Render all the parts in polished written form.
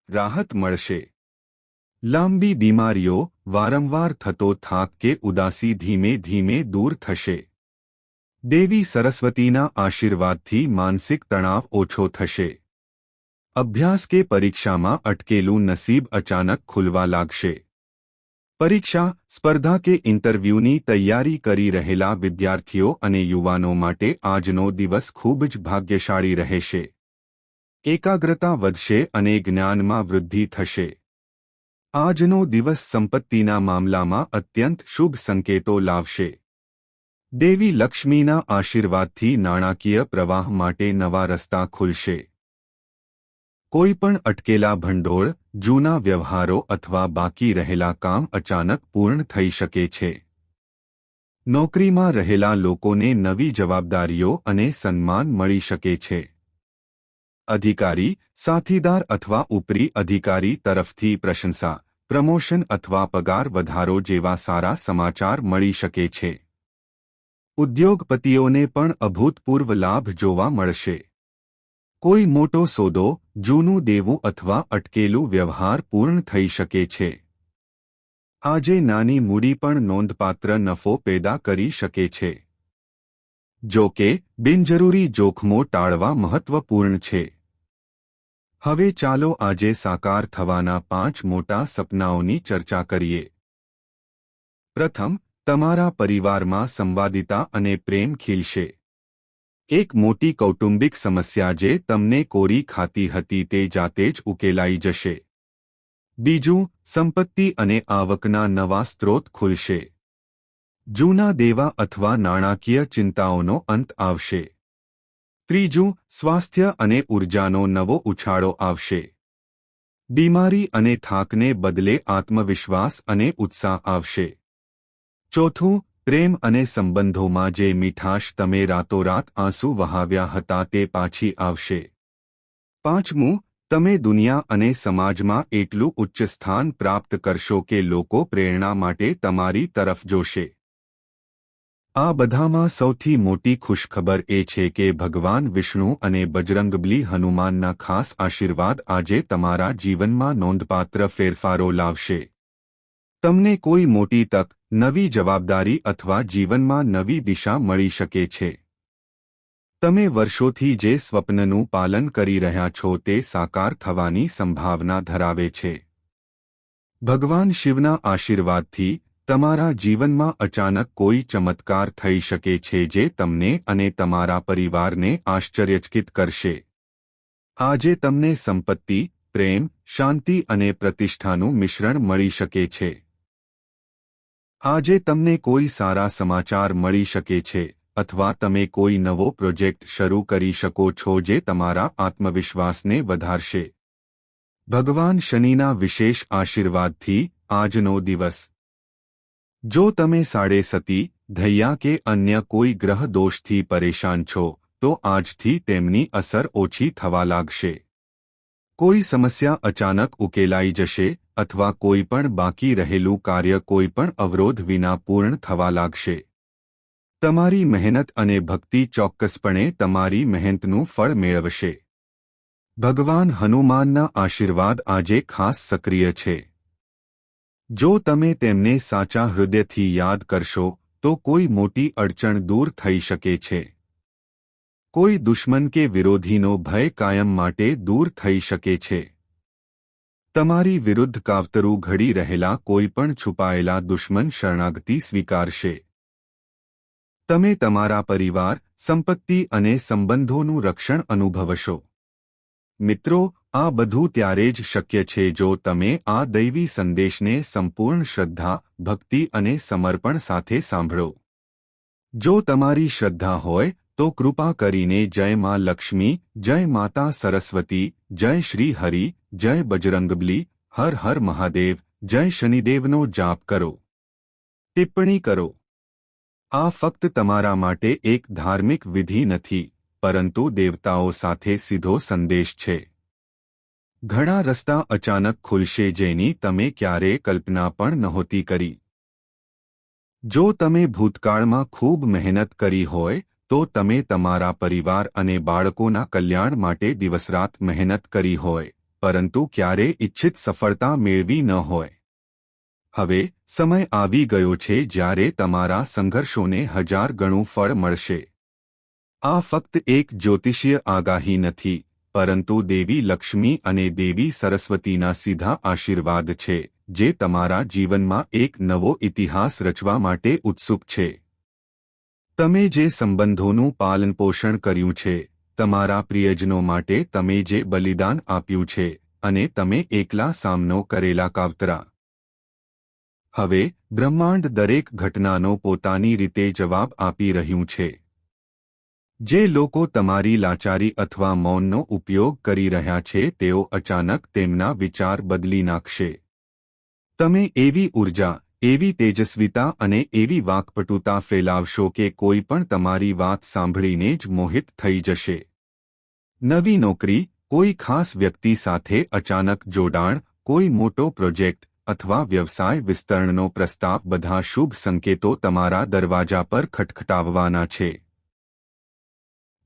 રાહત મળશે. લાંબી બીમારીઓ, વારંવાર થતો થાક કે ઉદાસી ધીમે ધીમે દૂર થશે. દેવી સરસ્વતીના આશીર્વાદથી માનસિક તણાવ ઓછો થશે. અભ્યાસ કે પરીક્ષામાં અટકેલું નસીબ અચાનક ખુલવા લાગશે. પરીક્ષા, સ્પર્ધા કે ઇન્ટરવ્યૂની તૈયારી કરી રહેલા વિદ્યાર્થીઓ અને યુવાનો માટે આજનો દિવસ ખૂબ જ ભાગ્યશાળી રહેશે. એકાગ્રતા વધશે અને જ્ઞાનમાં વૃદ્ધિ થશે. આજનો દિવસ સંપત્તિના મામલામાં અત્યંત શુભ સંકેતો લાવશે. દેવી લક્ષ્મીના આશીર્વાદથી નાણાકીય પ્રવાહ માટે નવા રસ્તા ખુલશે. કોઈપણ અટકેલા ભંડોળ, જૂના વ્યવહારો અથવા બાકી રહેલા કામ અચાનક પૂર્ણ થઈ શકે છે. નોકરીમાં રહેલા લોકોને નવી જવાબદારીઓ અને સન્માન મળી શકે છે. અધિકારી, સાથીદાર અથવા ઉપરી અધિકારી તરફથી પ્રશંસા, પ્રમોશન અથવા પગાર વધારો જેવા સારા સમાચાર મળી શકે છે. ઉદ્યોગપતિઓને પણ અભૂતપૂર્વ લાભ જોવા મળશે. કોઈ મોટો સોદો, જૂનું દેવું અથવા અટકેલું વ્યવહાર પૂર્ણ થઈ શકે છે. આજે નાની મૂડી પણ નોંધપાત્ર નફો પેદા કરી શકે છે. જો કે, બિનજરૂરી જોખમો ટાળવા મહત્વપૂર્ણ છે. હવે ચાલો આજે સાકાર થવાના 5 મોટા સપનાઓની ચર્ચા કરીએ. પ્રથમ, તમારા પરિવારમાં સંવાદિતા અને પ્રેમ ખીલશે. એક મોટી કૌટુંબિક સમસ્યા જે તમને કોરી ખાતી હતી તે જાતે જ ઉકેલાઈ જશે. બીજું, સંપત્તિ અને આવકના નવા સ્ત્રોત ખુલશે. જૂના દેવા અથવા નાણાકીય ચિંતાઓનો અંત આવશે. ત્રીજું, સ્વાસ્થ્ય અને ઊર્જાનો નવો ઉછાળો આવશે. બીમારી અને થાકને બદલે આત્મવિશ્વાસ અને ઉત્સાહ આવશે. ચોથું, પ્રેમ અને સંબંધોમાં જે મીઠાશ તમે રાતોરાત આંસુ વહાવ્યા હતા તે પાછી આવશે. પાંચમું, તમે દુનિયા અને સમાજમાં એટલું ઉચ્ચ સ્થાન પ્રાપ્ત કરશો કે લોકો પ્રેરણા માટે તમારી તરફ જોશે. આ બધામાં સૌથી મોટી ખુશખબર એ છે કે ભગવાન વિષ્ણુ અને બજરંગબલી હનુમાનના ખાસ આશીર્વાદ આજે તમારા જીવનમાં નોંધપાત્ર ફેરફારો લાવશે. તમને કોઈ મોટી તક, નવી જવાબદારી અથવા જીવનમાં નવી દિશા મળી શકે છે. તમે વર્ષોથી જે સ્વપ્નનું પાલન કરી રહ્યા છો તે સાકાર થવાની સંભાવના ધરાવે છે. ભગવાન શિવના આશીર્વાદથી તમારા જીવનમાં અચાનક કોઈ ચમત્કાર થઈ શકે છે જે તમને અને તમારા પરિવારને આશ્ચર્યચકિત કરશે. આજે તમને સંપત્તિ, પ્રેમ, શાંતિ અને પ્રતિષ્ઠાનું મિશ્રણ મળી શકે છે. આજે તમને કોઈ સારા સમાચાર મળી શકે છે અથવા તમે કોઈ નવો પ્રોજેક્ટ શરૂ કરી શકો છો જે તમારા આત્મવિશ્વાસને વધારશે. ભગવાન શનિના વિશેષ આશીર્વાદથી આજનો દિવસ. જો તમે સાડેસતી, ધૈયા કે અન્ય કોઈ ગ્રહ દોષથી પરેશાન છો, તો આજથી તેમની અસર ઓછી થવા લાગશે. કોઈ સમસ્યા અચાનક ઉકેલાઈ જશે અથવા કોઈ પણ બાકી રહેલું કાર્ય કોઈ પણ અવરોધ વિના પૂર્ણ થવા લાગશે. તમારી મહેનત અને ભક્તિ ચોક્કસપણે તમારી મહેનતનું ફળ મેળવશે. ભગવાન હનુમાનના આશીર્વાદ આજે ખાસ સક્રિય છે. જો તમે તેમને સાચા હૃદયથી યાદ કરશો, તો કોઈ મોટી અડચણ દૂર થઈ શકે છે. કોઈ દુશ્મન કે વિરોધીનો ભય કાયમ માટે દૂર થઈ શકે છે. તમારી વિરુદ્ધ કાવતરું ઘડી રહેલા કોઈ પણ છુપાયેલા દુશ્મન શરણાગતિ સ્વીકારશે. તમે તમારા પરિવાર, સંપત્તિ અને સંબંધોનું રક્ષણ અનુભવશો. મિત્રો, આ બધું ત્યારે જ શક્ય છે જો તમે આ દૈવી સંદેશને સંપૂર્ણ શ્રદ્ધા, ભક્તિ અને સમર્પણ સાથે સાંભળો. જો તમારી શ્રદ્ધા હોય, તો કૃપા કરીને જય માં લક્ષ્મી, જય માતા સરસ્વતી, જય શ્રી હરિ, જય બજરંગબલી, હર હર મહાદેવ, જય શનિદેવનો જાપ કરો. ટિપ્પણી કરો. આ ફક્ત તમારા માટે એક ધાર્મિક વિધિ નથી, પરંતુ દેવતાઓ સાથે સીધો સંદેશ છે. ઘણા રસ્તા અચાનક ખુલશે જેની તમે ક્યારેય કલ્પના પણ નહોતી કરી. જો તમે ભૂતકાળમાં ખૂબ મહેનત કરી હોય, તો તમે તમારા પરિવાર અને બાળકોના કલ્યાણ માટે દિવસરાત મહેનત કરી હોય, પરંતુ ક્યારે ઇચ્છિત સફળતા મેળવી ન હોય. હવે સમય આવી ગયો છે જ્યારે તમારા સંઘર્ષોને 1000 ગણું ફળ મળશે. આ ફક્ત એક જ્યોતિષીય આગાહી નથી, પરંતુ દેવી લક્ષ્મી અને દેવી સરસ્વતીના સીધા આશીર્વાદ છે, જે તમારા જીવનમાં એક નવો ઇતિહાસ રચવા માટે ઉત્સુક છે. તમે જે સંબંધોનું પાલનપોષણ કર્યું છે, તમારા પ્રિયજનો માટે તમે જે બલિદાન આપ્યું છે, અને તમે એકલા સામનો કરેલા કાવતરા. હવે બ્રહ્માંડ દરેક ઘટનાનો પોતાની રીતે જવાબ આપી રહ્યું છે. જે લોકો તમારી લાચારી અથવા મૌનનો ઉપયોગ કરી રહ્યા છે તેઓ અચાનક તેમના વિચાર બદલી નાખશે. તમે એવી ઉર્જા, એવી તેજસ્વીતા અને એવી વાકપટુતા ફેલાવશો કે કોઈ પણ તમારી વાત સાંભળીને જ મોહિત થઈ જશે. નવી નોકરી, કોઈ ખાસ વ્યક્તિ સાથે અચાનક જોડાણ, કોઈ મોટો પ્રોજેક્ટ અથવા વ્યવસાય વિસ્તરણનો પ્રસ્તાવ, બધા શુભ સંકેતો તમારા દરવાજા પર ખટખટાવવાના છે.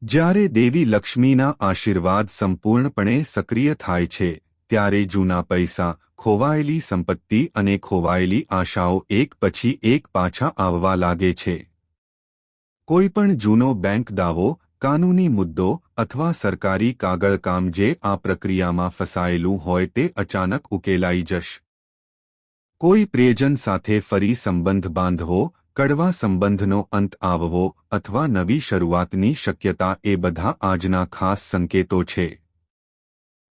જ્યારે દેવી લક્ષ્મીના આશીર્વાદ સંપૂર્ણપણે સક્રિય થાય છે, ત્યારે જૂના પૈસા, ખોવાયેલી સંપત્તિ અને ખોવાયેલી આશાઓ એક પછી એક પાછા આવવા લાગે છે. કોઈપણ જૂનો બેંક દાવો, કાનૂની મુદ્દો અથવા સરકારી કાગળકામ જે આ પ્રક્રિયામાં ફસાયેલું હોય તે અચાનક ઉકેલાઈ જશે. કોઈ પ્રિયજન સાથે ફરી સંબંધ બાંધવો, કડવા સંબંધનો અંત આવવો અથવા નવી શરૂઆતની શક્યતા, એ બધા આજના ખાસ સંકેતો છે.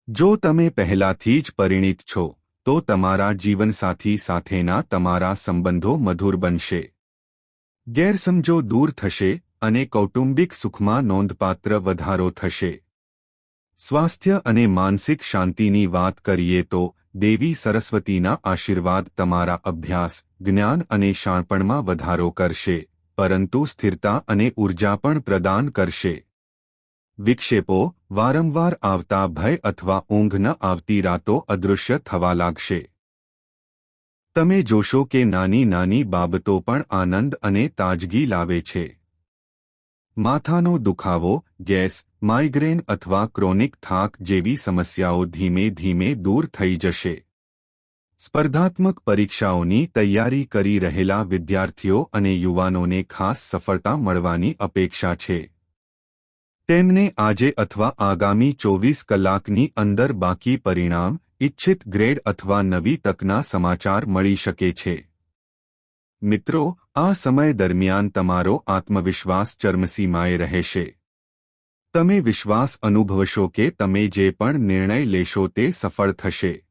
જો તમે પહેલાથી જ પરિણીત છો, તો તમારા જીવનસાથી સાથેના તમારા સંબંધો મધુર બનશે. ગેરસમજો દૂર થશે અને કૌટુંબિક સુખમાં નોંધપાત્ર વધારો થશે. સ્વાસ્થ્ય અને માનસિક શાંતિની વાત કરીએ તો દેવી સરસ્વતીના આશીર્વાદ તમારા અભ્યાસ, જ્ઞાન અને શાણપણમાં વધારો કરશે, પરંતુ સ્થિરતા અને ઉર્જા પણ પ્રદાન કરશે. વિક્ષેપો, વારંવાર આવતા ભય અથવા ઊંઘ ન આવતી રાતો અદૃશ્ય થવા લાગશે. તમે જોશો કે નાની નાની બાબતો પણ આનંદ અને તાજગી લાવે છે. માથાનો દુખાવો, ગેસ, માઇગ્રેન અથવા ક્રોનિક થાક જેવી સમસ્યાઓ ધીમે ધીમે દૂર થઈ જશે. સ્પર્ધાત્મક પરીક્ષાઓની તૈયારી કરી રહેલા વિદ્યાર્થીઓ અને યુવાનોને ખાસ સફળતા મળવાની અપેક્ષા છે. તેમને આજે અથવા આગામી 24 કલાકની અંદર બાકી પરિણામ, ઇચ્છિત ગ્રેડ અથવા નવી તકના સમાચાર મળી શકે છે. મિત્રો, આ સમય દરમિયાન તમારો આત્મવિશ્વાસ ચરમસીમાએ રહેશે. તમે વિશ્વાસ અનુભવશો કે તમે જે પણ નિર્ણય લેશો તે સફળ થશે.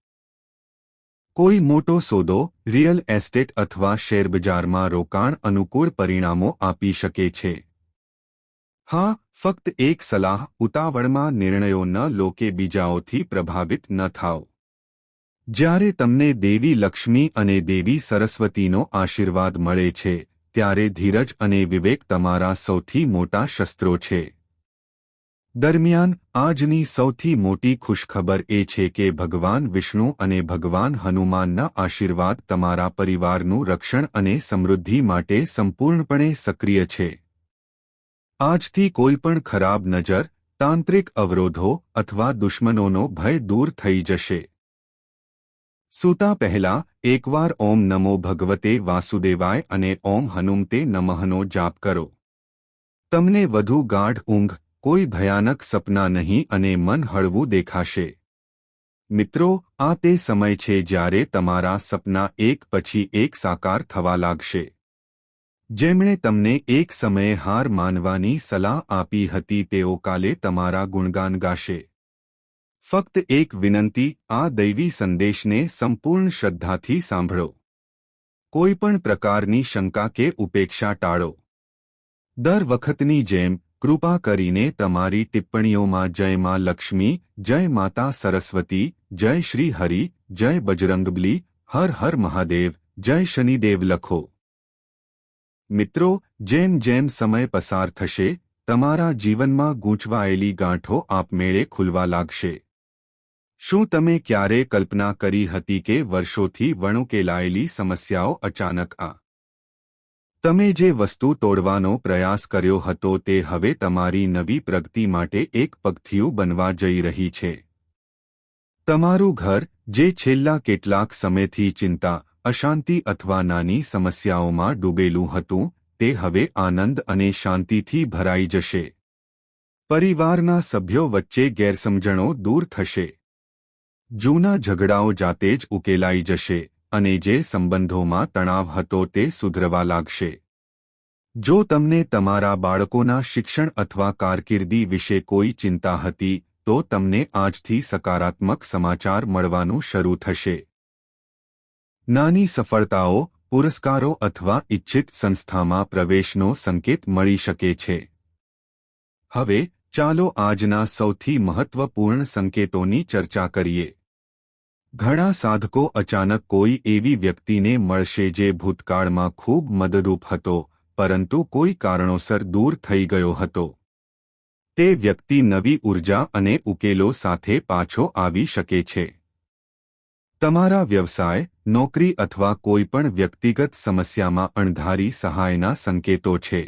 કોઈ મોટો સોદો, રિયલ એસ્ટેટ અથવા શેરબજારમાં રોકાણ અનુકૂળ પરિણામો આપી શકે છે. હા, ફક્ત એક સલાહ, ઉતાવળમાં નિર્ણયો ન લો કે બીજાઓથી પ્રભાવિત ન થાઓ. જ્યારે તમને દેવી લક્ષ્મી અને દેવી સરસ્વતીનો આશીર્વાદ મળે છે, ત્યારે ધીરજ અને વિવેક તમારા સૌથી મોટા શસ્ત્રો છે. દરમિયાન, આજની સૌથી મોટી ખુશખબર એ છે કે ભગવાન વિષ્ણુ અને ભગવાન હનુમાનના આશીર્વાદ તમારા પરિવારનું રક્ષણ અને સમૃદ્ધિ માટે સંપૂર્ણપણે સક્રિય છે. આજથી કોઈપણ ખરાબ નજર, તાંત્રિક અવરોધો અથવા દુશ્મનોનો ભય દૂર થઈ જશે. સૂતા પહેલા એકવાર ઓમ નમો ભગવતે વાસુદેવાય અને ઓમ હનુમતે નમઃનો જાપ કરો. તમને વધુ ગાઢ ઊંઘ, કોઈ ભયાનક સપના નહીં અને મન હળવું દેખાશે. મિત્રો, આ તે સમય છે જ્યારે તમારા સપના એક પછી એક સાકાર થવા લાગશે. જેમણે તમને એક સમયે હાર માનવાની સલાહ આપી હતી તેઓ કાલે તમારા ગુણગાન ગાશે. ફક્ત એક વિનંતી, આ દૈવી સંદેશને સંપૂર્ણ શ્રદ્ધાથી સાંભળો. કોઈપણ પ્રકારની શંકા કે ઉપેક્ષા ટાળો. દર વખતની જેમ, કૃપા કરીને તમારી ટિપ્પણીઓમાં જય માં લક્ષ્મી, જય માતા સરસ્વતી, જય શ્રી હરિ, જય બજરંગબલી, હર હર મહાદેવ, જય શનિદેવ લખો. મિત્રો, જેમ જેમ સમય પસાર થશે, તમારા જીવનમાં ગૂંચવાયેલી ગાંઠો આપમેળે ખુલવા લાગશે. શું તમે ક્યારે કલ્પના કરી હતી કે વર્ષોથી વણુકેલાયેલી સમસ્યાઓ અચાનક તમે જે વસ્તુ તોડવાનો પ્રયાસ કર્યો હતો તે હવે તમારી નવી પ્રગતિ માટે એક પગથિયું બનવા જઈ રહી છે? તમારું ઘર જે છેલ્લા કેટલાક સમયથી ચિંતા, અશાંતિ અથવા નાની સમસ્યાઓમાં ડૂબેલું હતું, તે હવે આનંદ અને શાંતિથી ભરાઈ જશે. પરિવારના સભ્યો વચ્ચે ગેરસમજણો દૂર થશે. જૂના ઝઘડાઓ જાતે જ ઉકેલાઈ જશે અને જે સંબંધોમાં તણાવ હતો તે સુધરવા લાગશે. જો તમને તમારા બાળકોના શિક્ષણ અથવા કારકિર્દી વિશે કોઈ ચિંતા હતી, તો તમને આજથી સકારાત્મક સમાચાર મળવાનું શરૂ થશે. નાની સફળતાઓ, પુરસ્કારો અથવા ઇચ્છિત સંસ્થામાં પ્રવેશનો સંકેત મળી શકે છે. હવે ચાલો આજના સૌથી મહત્વપૂર્ણ સંકેતોની ચર્ચા કરીએ. ઘણા સાધકો અચાનક કોઈ એવી વ્યક્તિને મળશે જે ભૂતકાળમાં ખૂબ મદદરૂપ હતો, પરંતુ કોઈ કારણોસર દૂર થઈ ગયો હતો. તે વ્યક્તિ નવી ઉર્જા અને ઉકેલો સાથે પાછો આવી શકે છે. તમારા વ્યવસાય, નોકરી અથવા કોઈપણ વ્યક્તિગત સમસ્યામાં અણધારી સહાયના સંકેતો છે.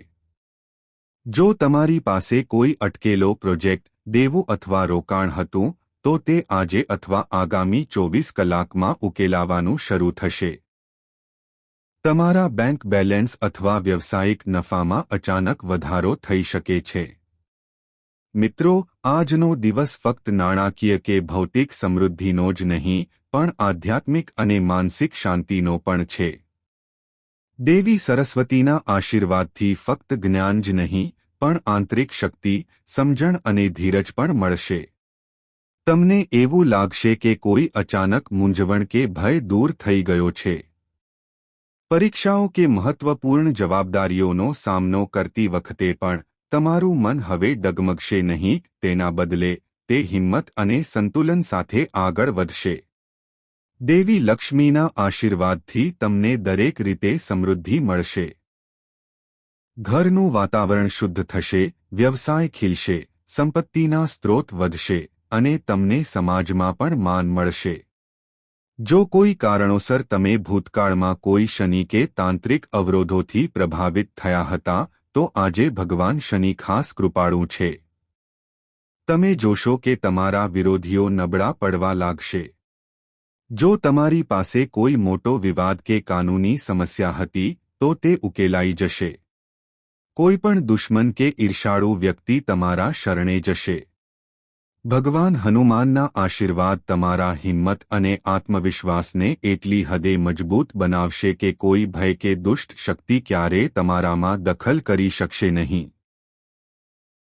જો તમારી પાસે કોઈ અટકેલો પ્રોજેક્ટ, દેવું અથવા રોકાણ હતું, તો તે આજે અથવા આગામી 24 કલાકમાં ઉકેલાવાનું શરૂ થશે. તમારા બેંક બેલેન્સ અથવા વ્યવસાયિક નફામાં અચાનક વધારો થઈ શકે છે. મિત્રો, આજનો દિવસ ફક્ત નાણાકીય કે ભૌતિક સમૃદ્ધિનો જ નહીં, પણ આધ્યાત્મિક અને માનસિક શાંતિનો પણ છે. દેવી સરસ્વતીના આશીર્વાદથી ફક્ત જ્ઞાન જ નહીં, પણ આંતરિક શક્તિ, સમજણ અને ધીરજ પણ મળશે. તમને એવું લાગશે કે કોઈ અચાનક મૂંઝવણ કે ભય દૂર થઈ ગયો છે. પરીક્ષાઓ કે મહત્વપૂર્ણ જવાબદારીઓનો સામનો કરતી વખતે પણ તમારું મન હવે ડગમગશે નહીં, તેના બદલે તે હિંમત અને સંતુલન સાથે આગળ વધશે. દેવી લક્ષ્મીના આશીર્વાદથી તમને દરેક રીતે સમૃદ્ધિ મળશે. ઘરનું વાતાવરણ શુદ્ધ થશે, વ્યવસાય ખીલશે, સંપત્તિના સ્ત્રોત વધશે અને તમને સમાજમાં પણ માન મળશે. જો કોઈ કારણોસર તમે ભૂતકાળમાં કોઈ શનિ કે તાંત્રિક અવરોધોથી પ્રભાવિત થયા હતા, તો આજે ભગવાન શનિ ખાસ કૃપાળુ છે. તમે જોશો કે તમારા વિરોધીઓ નબળા પડવા લાગશે. જો તમારી પાસે કોઈ મોટો વિવાદ કે કાનૂની સમસ્યા હતી, તો તે ઉકેલાઈ જશે. કોઈપણ દુશ્મન કે ઈર્ષાળુ વ્યક્તિ તમારા શરણે જશે. ભગવાન હનુમાનના આશીર્વાદ તમારા હિંમત અને આત્મવિશ્વાસને એટલી હદે મજબૂત બનાવશે કે કોઈ ભય કે દુષ્ટ શક્તિ ક્યારેય તમારામાં દખલ કરી શકશે નહીં.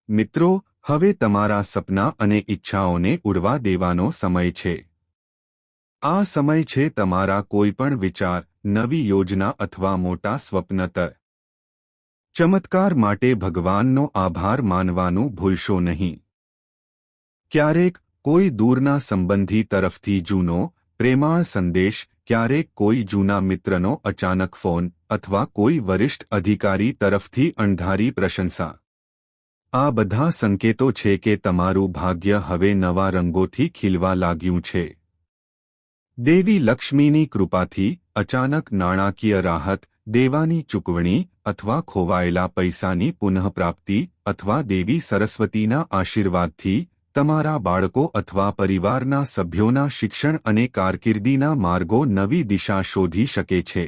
મિત્રો, હવે તમારા સપના અને ઈચ્છાઓને ઉડવા દેવાનો સમય છે. આ સમય છે તમારા કોઈપણ વિચાર, નવી યોજના અથવા મોટા સ્વપ્ન તર. ચમત્કાર માટે ભગવાનનો આભાર માનવાનું ભૂલશો નહીં. ક્યારેક કોઈ દૂરના સંબંધી તરફથી જૂનો, પ્રેમાળ સંદેશ, ક્યારેક કોઈ જૂના મિત્રનો અચાનક ફોન અથવા કોઈ વરિષ્ઠ અધિકારી તરફથી અણધારી પ્રશંસા. આ બધા સંકેતો છે કે તમારું ભાગ્ય હવે નવા રંગોથી ખીલવા લાગ્યું છે. દેવી લક્ષ્મીની કૃપાથી અચાનક નાણાકીય રાહત, દેવાની ચૂકવણી અથવા ખોવાયેલા પૈસાની પુનઃપ્રાપ્તિ અથવા દેવી સરસ્વતીના આશીર્વાદથી તમારા બાળકો અથવા પરિવારના સભ્યોના શિક્ષણ અને કારકિર્દીના માર્ગો નવી દિશા શોધી શકે છે.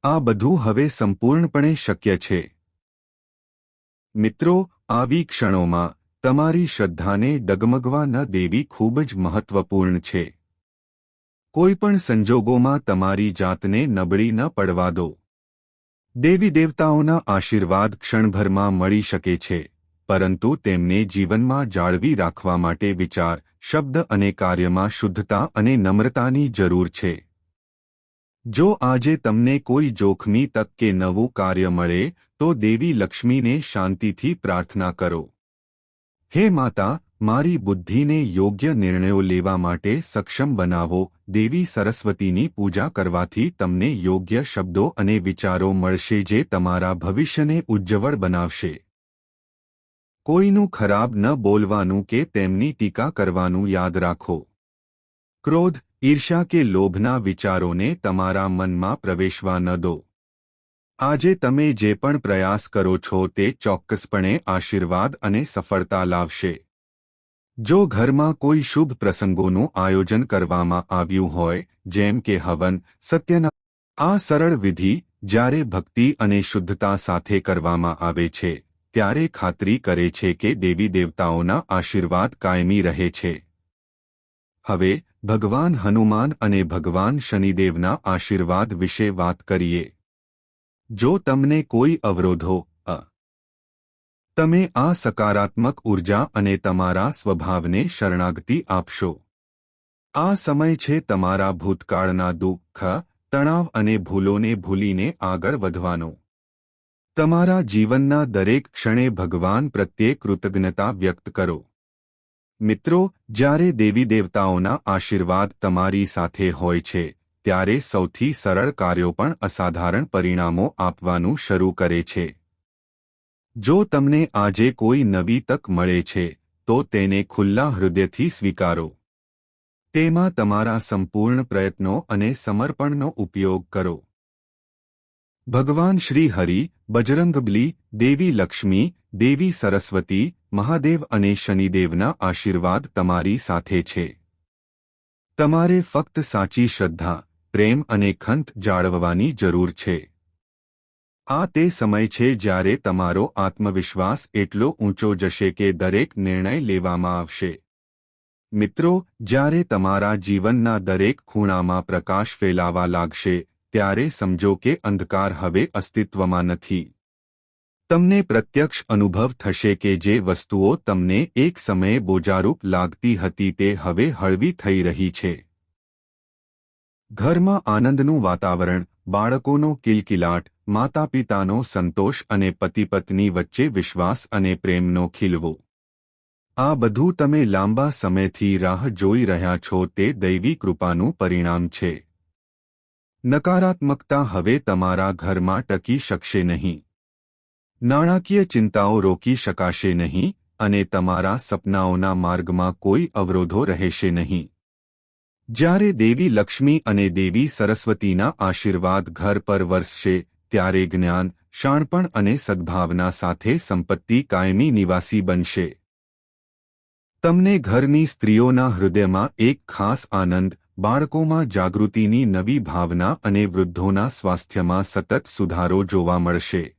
આ બધું હવે સંપૂર્ણપણે શક્ય છે. મિત્રો, આવી ક્ષણોમાં તમારી શ્રદ્ધાને ડગમગવા ન દેવી ખૂબ જ મહત્વપૂર્ણ છે. કોઈપણ સંજોગોમાં તમારી જાતને નબળી ન પડવા દો. દેવી દેવતાઓના આશીર્વાદ ક્ષણભરમાં મળી શકે છે, પરંતુ તેમને જીવનમાં જાળવી રાખવા માટે વિચાર, શબ્દ અને કાર્યમાં શુદ્ધતા અને નમ્રતાની જરૂર છે. જો આજે તમને કોઈ જોખમી તક કે નવું કાર્ય મળે, તો દેવી લક્ષ્મીને શાંતિથી પ્રાર્થના કરો. હે માતા, મારી બુદ્ધિને યોગ્ય નિર્ણયો લેવા માટે સક્ષમ બનાવો. દેવી સરસ્વતીની પૂજા કરવાથી તમને યોગ્ય શબ્દો અને વિચારો મળશે જે તમારા ભવિષ્યને ઉજ્જવળ બનાવશે. કોઈનું ખરાબ ન બોલવાનું કે તેમની ટીકા કરવાનું યાદ રાખો. ક્રોધ, ઈર્ષ્યા કે લોભના વિચારોને તમારા મનમાં પ્રવેશવા ન દો. આજે તમે જે પણ પ્રયાસ કરો છો તે ચોક્કસપણે આશીર્વાદ અને સફળતા લાવશે. જો ઘરમાં કોઈ શુભ પ્રસંગોનું આયોજન કરવામાં આવ્યું હોય, જેમ કે હવન, સત્યના, આ સરળ વિધિ જ્યારે ભક્તિ અને શુદ્ધતા સાથે કરવામાં આવે છે, ત્યારે ખાતરી કરે છે કે દેવી દેવતાઓના આશીર્વાદ કાયમી રહે છે. હવે ભગવાન હનુમાન અને ભગવાન શનિદેવના આશીર્વાદ વિશે વાત કરીએ. જો તમને કોઈ અવરોધો તમે આ સકારાત્મક ઉર્જા અને તમારા સ્વભાવને શરણાગતિ આપશો. આ સમય છે તમારા ભૂતકાળના દુઃખ, તણાવ અને ભૂલોને ભૂલીને આગળ વધવાનો. તમારા જીવનના દરેક ક્ષણે ભગવાન પ્રત્યે કૃતજ્ઞતા વ્યક્ત કરો. મિત્રો, જ્યારે દેવી દેવતાઓના આશીર્વાદ તમારી સાથે હોય છે, ત્યારે સૌથી સરળ કાર્યો પણ અસાધારણ પરિણામો આપવાનું શરૂ કરે છે. જો તમને આજે કોઈ નવી તક મળે છે, તો તેને ખુલ્લા હૃદયથી સ્વીકારો. તેમાં તમારા સંપૂર્ણ પ્રયત્નો અને સમર્પણનો ઉપયોગ કરો. ભગવાન શ્રી હરિ, બજરંગબલી, દેવી લક્ષ્મી, દેવી સરસ્વતી, મહાદેવ અને શનિદેવના આશીર્વાદ તમારી સાથે છે. તમારે ફક્ત સાચી શ્રદ્ધા, પ્રેમ અને ખંત જાળવવાની જરૂર છે. આ તે સમય છે જ્યારે તમારો આત્મવિશ્વાસ એટલો ઊંચો જશે કે દરેક નિર્ણય લેવામાં આવશે. મિત્રો, જ્યારે તમારા જીવનના દરેક ખૂણામાં પ્રકાશ ફેલાવા લાગશે, ત્યારે સમજો કે અંધકાર હવે અસ્તિત્વમાં નથી. તમને પ્રત્યક્ષ અનુભવ થશે કે જે વસ્તુઓ તમને એક સમયે બોજારૂપ લાગતી હતી તે હવે હળવી થઈ રહી છે. ઘરમાં આનંદનું વાતાવરણ, બાળકોનો કિલકિલાટ, માતાપિતાનો સંતોષ અને પતિ-પત્ની વચ્ચે વિશ્વાસ અને પ્રેમનો ખીલવો. આ બધું તમે લાંબા સમયથી રાહ જોઈ રહ્યા છો તે દૈવી કૃપાનું પરિણામ છે. નકારાત્મકતા હવે તમારા ઘરમાં ટકી શકશે નહીં. નાણાકીય ચિંતાઓ રોકી શકાશે નહીં અને તમારા સપનાઓના માર્ગમાં કોઈ અવરોધો રહેશે નહીં. જ્યારે દેવી લક્ષ્મી અને દેવી સરસ્વતીના આશીર્વાદ ઘર પર વરસશે, ત્યારે જ્ઞાન, શાણપણ અને સદ્ભાવના સાથે સંપત્તિ કાયમી નિવાસી બનશે. તમને ઘરની સ્ત્રીઓના હૃદયમાં એક ખાસ આનંદ, બાળકોમાં જાગૃતિની નવી ભાવના અને વૃદ્ધોના સ્વાસ્થ્યમાં સતત સુધારો જોવા મળશે.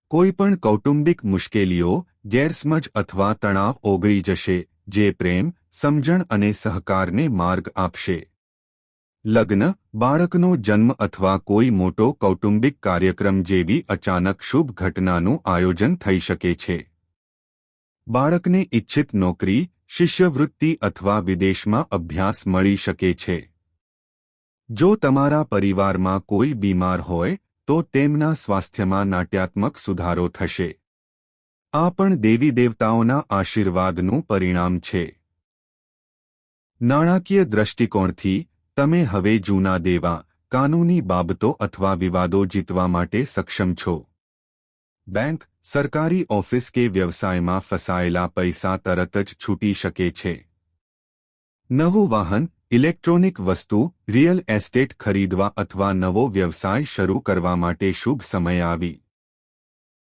કોઈપણ કૌટુંબિક મુશ્કેલીઓ, ગેરસમજ અથવા તણાવ ઓગળી જશે, જે પ્રેમ, સમજણ અને સહકારને માર્ગ આપશે. લગ્ન, બાળકનો જન્મ અથવા કોઈ મોટો કૌટુંબિક કાર્યક્રમ જેવી અચાનક શુભ ઘટનાનું આયોજન થઈ શકે છે. બાળકને ઇચ્છિત નોકરી, શિષ્યવૃત્તિ અથવા વિદેશમાં અભ્યાસ મળી શકે છે. જો તમારા પરિવારમાં કોઈ બીમાર હોય, તો તેમના સ્વાસ્થ્યમાં નાટ્યાત્મક સુધારો થશે. આ પણ દેવી દેવતાઓના આશીર્વાદનું પરિણામ છે. નાણાકીય દૃષ્ટિકોણથી, તમે હવે જૂના દેવા, કાનૂની બાબતો અથવા વિવાદો જીતવા માટે સક્ષમ છો. બેંક, સરકારી ઓફિસ કે વ્યવસાયમાં ફસાયેલા પૈસા તરત જ છૂટી શકે છે. નવું વાહન, ઇલેક્ટ્રોનિક વસ્તુ, રિયલ એસ્ટેટ ખરીદવા અથવા નવો વ્યવસાય શરૂ કરવા માટે શુભ સમય આવી.